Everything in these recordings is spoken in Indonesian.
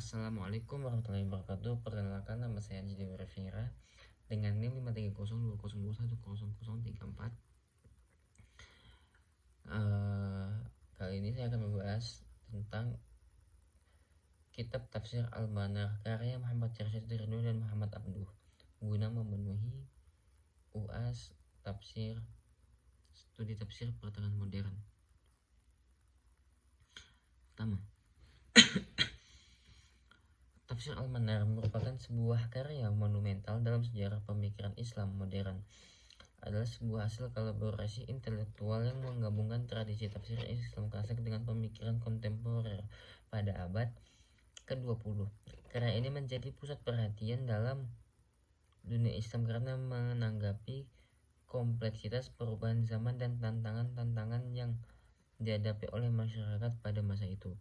Assalamualaikum warahmatullahi wabarakatuh. Perkenalkan, nama saya Jidil Revira dengan NIM 53020010034. Kali ini saya akan membahas tentang kitab tafsir Al-Manar karya Muhammad Syarsyad Ridho dan Muhammad Abduh guna memenuhi UAS tafsir studi tafsir pertengahan modern. Pertama, Tafsir Al-Manar merupakan sebuah karya monumental dalam sejarah pemikiran Islam modern. Adalah sebuah hasil kolaborasi intelektual yang menggabungkan tradisi tafsir Islam klasik dengan pemikiran kontemporer pada abad ke-20. Karya ini menjadi pusat perhatian dalam dunia Islam karena menanggapi kompleksitas perubahan zaman dan tantangan-tantangan yang dihadapi oleh masyarakat pada masa itu.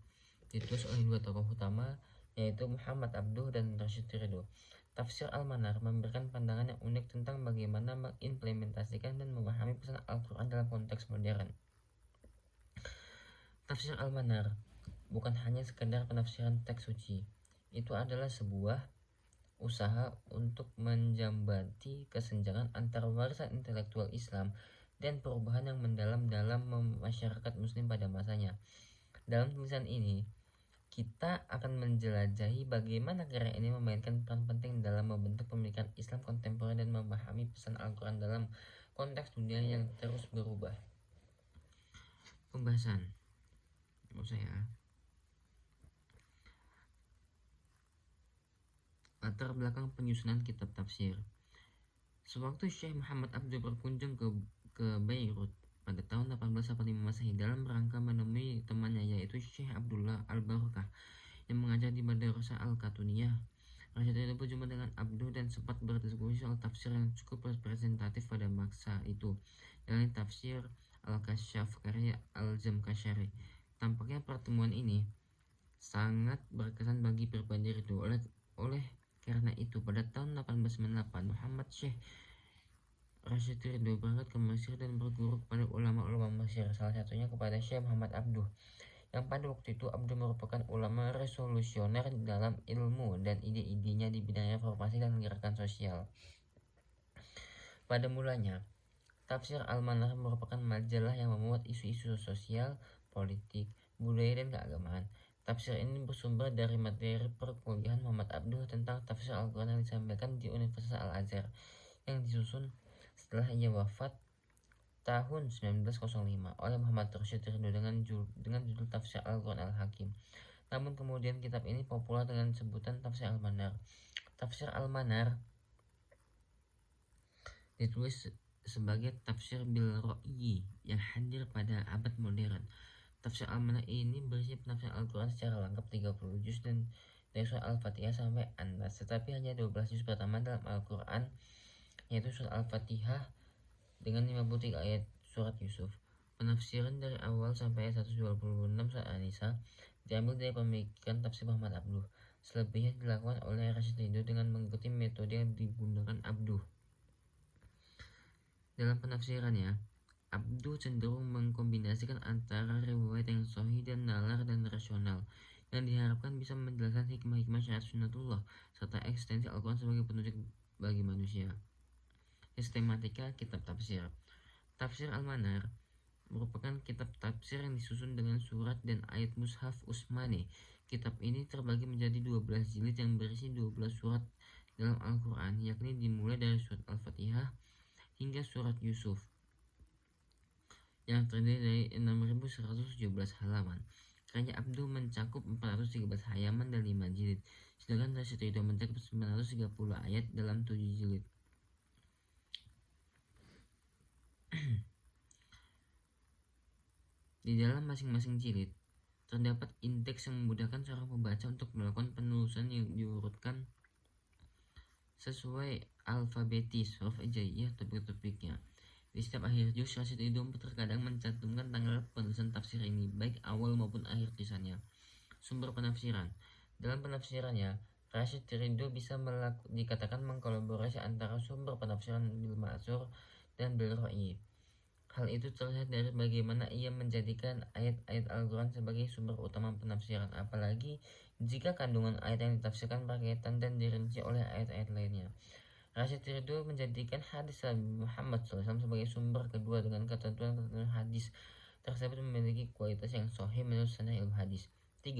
Ditulis oleh dua tokoh utama, yaitu Muhammad Abduh dan Syarsyad Ridho. Tafsir Al-Manar memberikan pandangan yang unik tentang bagaimana mengimplementasikan dan memahami pesan Al-Quran dalam konteks modern. Tafsir Al-Manar bukan hanya sekedar penafsiran teks suci. Itu adalah sebuah usaha untuk menjambati kesenjangan antara warisan intelektual Islam dan perubahan yang mendalam dalam masyarakat muslim pada masanya. Dalam tulisan ini, kita akan menjelajahi bagaimana karya ini memainkan peran penting dalam membentuk pemikiran Islam kontemporer dan memahami pesan Al-Quran dalam konteks dunia yang terus berubah. Pembahasan latar belakang penyusunan kitab tafsir. Sewaktu Syekh Muhammad Abduh berkunjung ke Beirut pada tahun 1845 Masehi dalam rangka menemui temannya, yaitu Syekh Abdullah Al-Barakah yang mengajar di Madrasah Al-Katuniyah. Syarsyad Ridho berjumpa dengan Abduh dan sempat berdiskusi soal tafsir yang cukup representatif pada masa itu, yakni tafsir Al-Kasyaf karya Al-Zamkhsyari. Tampaknya pertemuan ini sangat berkesan bagi pribadi Ridho. Oleh karena itu, pada tahun 1898 Muhammad Syekh Syarsyad Ridho berangkat ke Mesir dan berguru kepada ulama-ulama Mesir, salah satunya kepada Syekh Muhammad Abduh, yang pada waktu itu Abduh merupakan ulama resolusioner dalam ilmu dan ide-idenya di bidang reformasi dan gerakan sosial. Pada mulanya, Tafsir Al-Manar merupakan majalah yang memuat isu-isu sosial, politik, budaya, dan keagamaan. Tafsir ini bersumber dari materi perkuliahan Muhammad Abduh tentang tafsir Al-Quran yang disampaikan di Universitas Al-Azhar, yang disusun setelah ia wafat tahun 1905 oleh Muhammad Syarsyad Ridho dengan judul Tafsir Al-Quran Al-Hakim. Namun kemudian kitab ini populer dengan sebutan Tafsir Al-Manar. Tafsir Al-Manar ditulis sebagai tafsir bil ro'yi yang hadir pada abad modern. Tafsir Al-Manar ini berisi penafsiran Al-Quran secara lengkap 30 juz dan dari surah Al-Fatihah sampai An-Nas, tetapi hanya 12 juz pertama dalam Al-Quran, yaitu surah Al-Fatihah dengan 53 ayat surat Yusuf. Penafsiran dari awal sampai ayat 126 surat An-Nisa diambil dari pemikiran tafsir Muhammad Abduh. Selebihnya dilakukan oleh Syarsyad Ridho dengan mengikuti metode yang digunakan Abduh. Dalam penafsirannya, Abduh cenderung mengkombinasikan antara riwayat yang sahih dan nalar dan rasional yang diharapkan bisa menjelaskan hikmah-hikmah syariat sunnatullah serta eksistensi Al-Quran sebagai petunjuk bagi manusia. Sistematika kitab tafsir. Tafsir Al-Manar merupakan kitab tafsir yang disusun dengan surat dan ayat mushaf Utsmani. Kitab ini terbagi menjadi 12 jilid yang berisi 12 surat dalam Al-Quran, yakni dimulai dari surat Al-Fatihah hingga surat Yusuf, yang terdiri dari 6.117 halaman. Karya Abduh mencakup 413 halaman dan 5 jilid, sedangkan Syarsyad Ridho mencakup 930 ayat dalam 7 jilid. Di dalam masing-masing jilid terdapat indeks yang memudahkan seorang pembaca untuk melakukan penelusuran yang diurutkan sesuai alfabetis huruf hijaiyah topik-topiknya. Di setiap akhir juz, Syarsyad Ridho terkadang mencantumkan tanggal penulisan tafsir ini, baik awal maupun akhir tulisannya. Sumber penafsiran. Dalam penafsirannya, Syarsyad Ridho bisa dikatakan mengkolaborasi antara sumber penafsiran bil ma'tsur dan bil ro'yi. Hal itu terlihat dari bagaimana ia menjadikan ayat-ayat Al-Quran sebagai sumber utama penafsiran, apalagi jika kandungan ayat yang ditafsirkan berkaitan dan dirinci oleh ayat-ayat lainnya. Rasyid Ridho menjadikan hadis Nabi Muhammad SAW sebagai sumber kedua dengan ketentuan-ketentuan hadis tersebut memiliki kualitas yang sahih menurut sanad ilmu hadis. 3.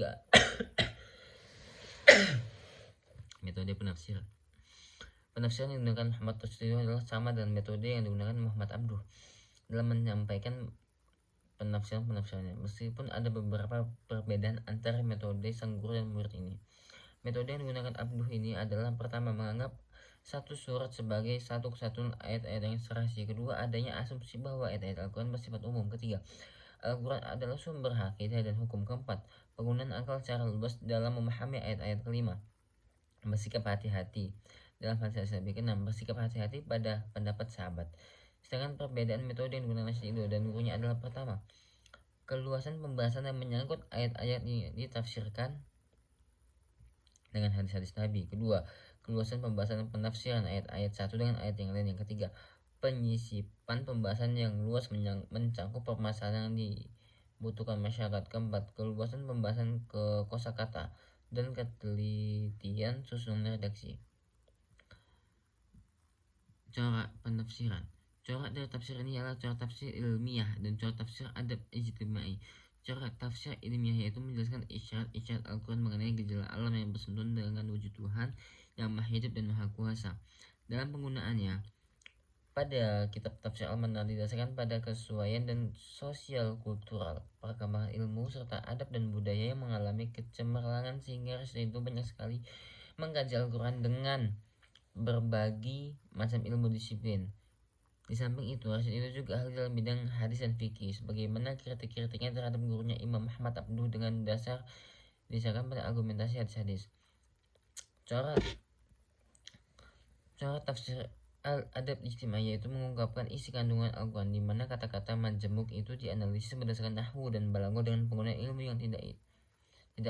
Metode penafsiran. Penafsiran yang digunakan Muhammad Ridho adalah sama dengan metode yang digunakan Muhammad Abduh dalam menyampaikan penafsirannya, meskipun ada beberapa perbedaan antara metode sang guru dan murid ini. Metode yang digunakan Abduh ini adalah pertama, menganggap satu surat sebagai satu kesatuan ayat-ayat yang serasi. Kedua, adanya asumsi bahwa ayat-ayat Al-Quran bersifat umum. Ketiga, Al-Quran adalah sumber akidah dan hukum. Keempat, penggunaan akal secara luas dalam memahami ayat-ayat. Kelima, bersikap hati-hati dalam hadis Nabi. Keenam, bersikap hati-hati pada pendapat sahabat. Sedangkan perbedaan metode yang digunakan Rasyid dan gurunya adalah pertama, keluasan pembahasan yang menyangkut ayat-ayat ditafsirkan dengan hadis-hadis Nabi. Kedua, keluasan pembahasan penafsiran ayat-ayat satu dengan ayat yang lain. Yang ketiga, penyisipan pembahasan yang luas mencangkup permasalahan yang dibutuhkan masyarakat. Keempat, keluasan pembahasan ke kosakata dan ketelitian susunan redaksi. Cara penafsiran. Corak dari tafsir ini adalah corak tafsir ilmiah dan corak tafsir adab ijtimai. Corak tafsir ilmiah yaitu menjelaskan isyarat-isyarat Al-Quran mengenai gejala alam yang bersentuhan dengan wujud Tuhan yang maha hidup dan maha kuasa. Dalam penggunaannya, pada kitab tafsir Al-Manar didasarkan pada kesesuaian dan sosial kultural, perkembangan ilmu serta adab dan budaya yang mengalami kecemerlangan, sehingga Rasyid itu banyak sekali mengkaji Al-Quran dengan berbagi macam ilmu disiplin. Di samping itu, Rasyid itu juga ahli dalam bidang hadis dan fikih, sebagaimana kritik-kritiknya terhadap gurunya Imam Muhammad Abduh dengan didasarkan pada argumentasi hadis-hadis. Cara tafsir al-adab ijtimai yaitu mengungkapkan isi kandungan Al-Quran, di mana kata-kata majemuk itu dianalisis berdasarkan nahwu dan balaghah dengan penggunaan ilmu yang tidak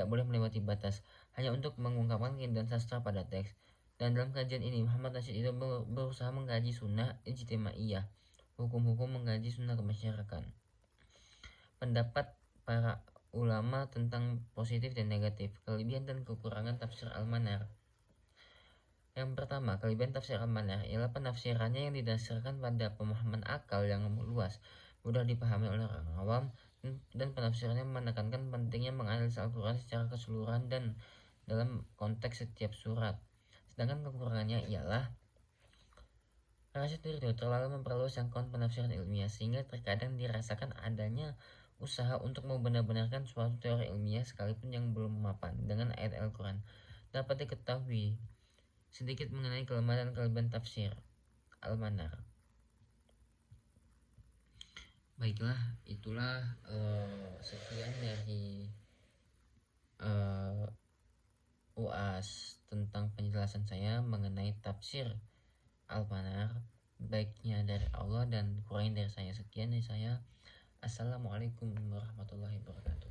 boleh melewati batas, hanya untuk mengungkapkan keindahan sastra pada teks. Dan dalam kajian ini, Muhammad Rasyid itu berusaha mengkaji sunnah ijtimaiyah, hukum-hukum mengkaji sunnah kemasyarakatan, pendapat para ulama tentang positif dan negatif, kelebihan dan kekurangan tafsir Al-Manar. Yang pertama, kelebihan tafsir Al-Manar ialah penafsirannya yang didasarkan pada pemahaman akal yang luas, mudah dipahami oleh orang awam, dan penafsirannya menekankan pentingnya menganalisis Al-Quran secara keseluruhan dan dalam konteks setiap surat. Sedangkan kekurangannya ialah Rasyid Ridho terlalu memperluas jangkauan penafsiran ilmiah, sehingga terkadang dirasakan adanya usaha untuk membenar-benarkan suatu teori ilmiah sekalipun yang belum mapan dengan ayat Al-Quran. Dapat diketahui sedikit mengenai kelemahan dan kelebihan tafsir Al-Manar. Baiklah, itulah sekian dari UAS tentang penjelasan saya mengenai tafsir Al-Manar, baiknya dari Allah dan kurangnya dari saya. Sekian dari saya. Assalamualaikum warahmatullahi wabarakatuh.